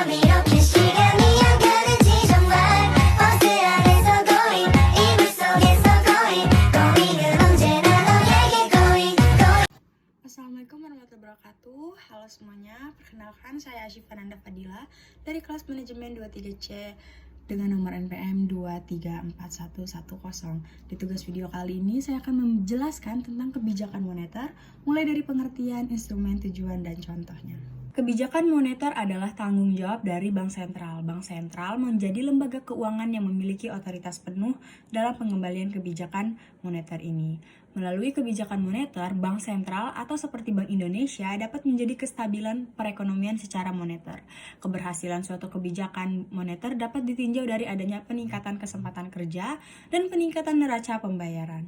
밤 이렇게 시간이 안 가는지 정말 버스 안에서 going 이불 속에서 going 은 언제나 너에게 going. Assalamualaikum warahmatullahi wabarakatuh. Halo semuanya, perkenalkan saya Asyifa Nanda Fadila dari kelas manajemen 23C dengan nomor NPM 2341110. Di tugas video kali ini saya akan menjelaskan tentang kebijakan moneter mulai dari pengertian, instrumen, tujuan, dan contohnya. Kebijakan moneter adalah tanggung jawab dari Bank Sentral. Bank Sentral menjadi lembaga keuangan yang memiliki otoritas penuh dalam pengembalian kebijakan moneter ini. Melalui kebijakan moneter, Bank Sentral atau seperti Bank Indonesia dapat menjadi kestabilan perekonomian secara moneter. Keberhasilan suatu kebijakan moneter dapat ditinjau dari adanya peningkatan kesempatan kerja dan peningkatan neraca pembayaran.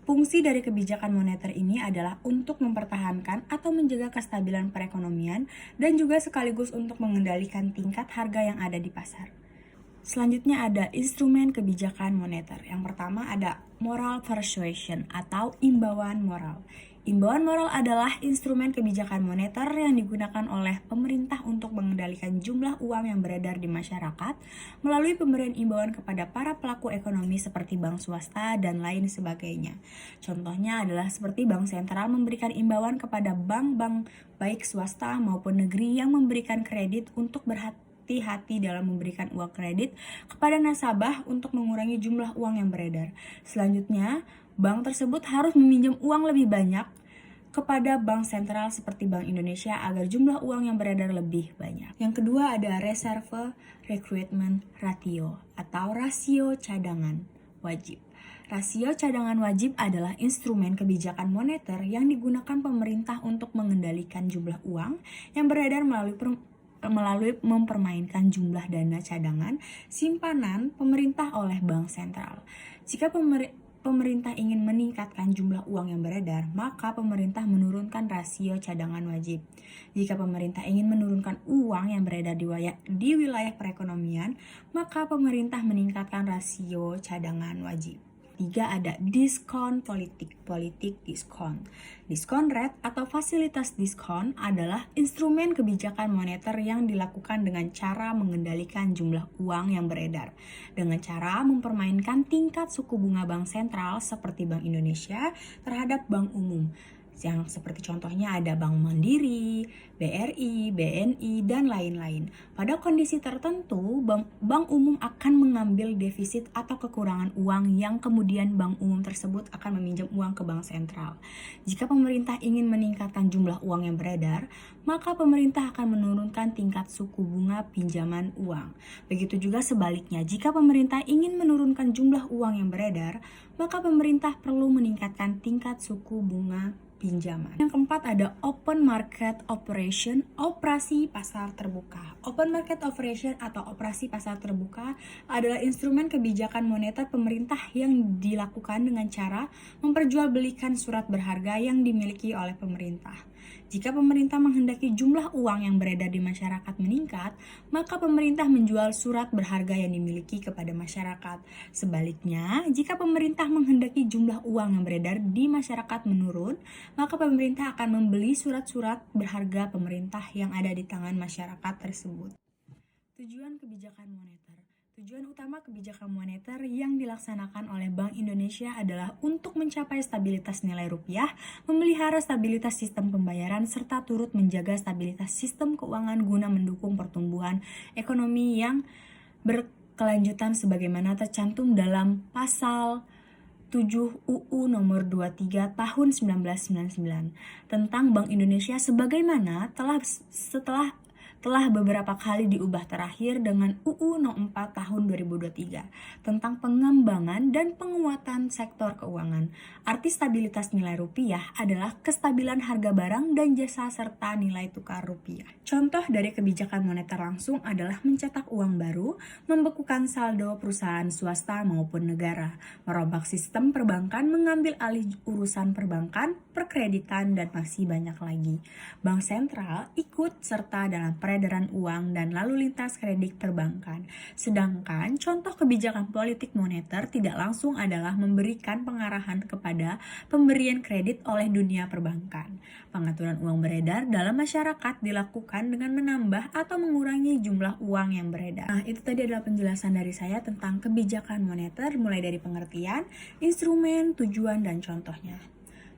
Fungsi dari kebijakan moneter ini adalah untuk mempertahankan atau menjaga kestabilan perekonomian dan juga sekaligus untuk mengendalikan tingkat harga yang ada di pasar. Selanjutnya ada instrumen kebijakan moneter. Yang pertama ada moral persuasion atau imbauan moral. Imbauan moral adalah instrumen kebijakan moneter yang digunakan oleh pemerintah untuk mengendalikan jumlah uang yang beredar di masyarakat melalui pemberian imbauan kepada para pelaku ekonomi seperti bank swasta dan lain sebagainya. Contohnya adalah seperti Bank Sentral memberikan imbauan kepada bank-bank baik swasta maupun negeri yang memberikan kredit untuk berhati-hati dalam memberikan uang kredit kepada nasabah untuk mengurangi jumlah uang yang beredar. Selanjutnya, bank tersebut harus meminjam uang lebih banyak kepada bank sentral seperti Bank Indonesia agar jumlah uang yang beredar lebih banyak. Yang kedua ada reserve recruitment ratio atau rasio cadangan wajib. Rasio cadangan wajib adalah instrumen kebijakan moneter yang digunakan pemerintah untuk mengendalikan jumlah uang yang beredar melalui mempermainkan jumlah dana cadangan simpanan pemerintah oleh bank sentral. Jika pemerintah ingin meningkatkan jumlah uang yang beredar, maka pemerintah menurunkan rasio cadangan wajib. Jika pemerintah ingin menurunkan uang yang beredar di wilayah perekonomian, maka pemerintah meningkatkan rasio cadangan wajib. 3 ada diskon politik diskon. Diskon rate atau fasilitas diskon adalah instrumen kebijakan moneter yang dilakukan dengan cara mengendalikan jumlah uang yang beredar dengan cara mempermainkan tingkat suku bunga bank sentral seperti Bank Indonesia terhadap bank umum. Yang seperti contohnya ada Bank Mandiri, BRI, BNI, dan lain-lain. Pada kondisi tertentu, bank umum akan mengambil defisit atau kekurangan uang yang kemudian bank umum tersebut akan meminjam uang ke bank sentral. Jika pemerintah ingin meningkatkan jumlah uang yang beredar, maka pemerintah akan menurunkan tingkat suku bunga pinjaman uang. Begitu juga sebaliknya, jika pemerintah ingin menurunkan jumlah uang yang beredar, maka pemerintah perlu meningkatkan tingkat suku bunga pinjaman. Yang keempat ada open market operation, operasi pasar terbuka. Open market operation atau operasi pasar terbuka adalah instrumen kebijakan moneter pemerintah yang dilakukan dengan cara memperjualbelikan surat berharga yang dimiliki oleh pemerintah. Jika pemerintah menghendaki jumlah uang yang beredar di masyarakat meningkat, maka pemerintah menjual surat berharga yang dimiliki kepada masyarakat. Sebaliknya, jika pemerintah menghendaki jumlah uang yang beredar di masyarakat menurun, maka pemerintah akan membeli surat-surat berharga pemerintah yang ada di tangan masyarakat tersebut. Tujuan kebijakan moneter. Tujuan utama kebijakan moneter yang dilaksanakan oleh Bank Indonesia adalah untuk mencapai stabilitas nilai rupiah, memelihara stabilitas sistem pembayaran, serta turut menjaga stabilitas sistem keuangan guna mendukung pertumbuhan ekonomi yang berkelanjutan sebagaimana tercantum dalam pasal 7 UU nomor 23 tahun 1999 tentang Bank Indonesia sebagaimana telah beberapa kali diubah terakhir dengan UU No. 4 tahun 2023 tentang pengembangan dan penguatan sektor keuangan. Arti stabilitas nilai rupiah adalah kestabilan harga barang dan jasa serta nilai tukar rupiah. Contoh dari kebijakan moneter langsung adalah mencetak uang baru, membekukan saldo perusahaan swasta maupun negara, merombak sistem perbankan, mengambil alih urusan perbankan, perkreditan, dan masih banyak lagi. Bank sentral ikut serta dalam peredaran uang dan lalu lintas kredit perbankan. Sedangkan contoh kebijakan politik moneter tidak langsung adalah memberikan pengarahan kepada pemberian kredit oleh dunia perbankan. Pengaturan uang beredar dalam masyarakat dilakukan dengan menambah atau mengurangi jumlah uang yang beredar. Nah, itu tadi adalah penjelasan dari saya tentang kebijakan moneter mulai dari pengertian, instrumen, tujuan, dan contohnya.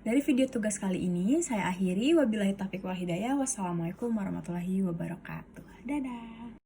Dari video tugas kali ini, saya akhiri. Wabillahi taufiq wal hidayah. Wassalamualaikum warahmatullahi wabarakatuh. Dadah.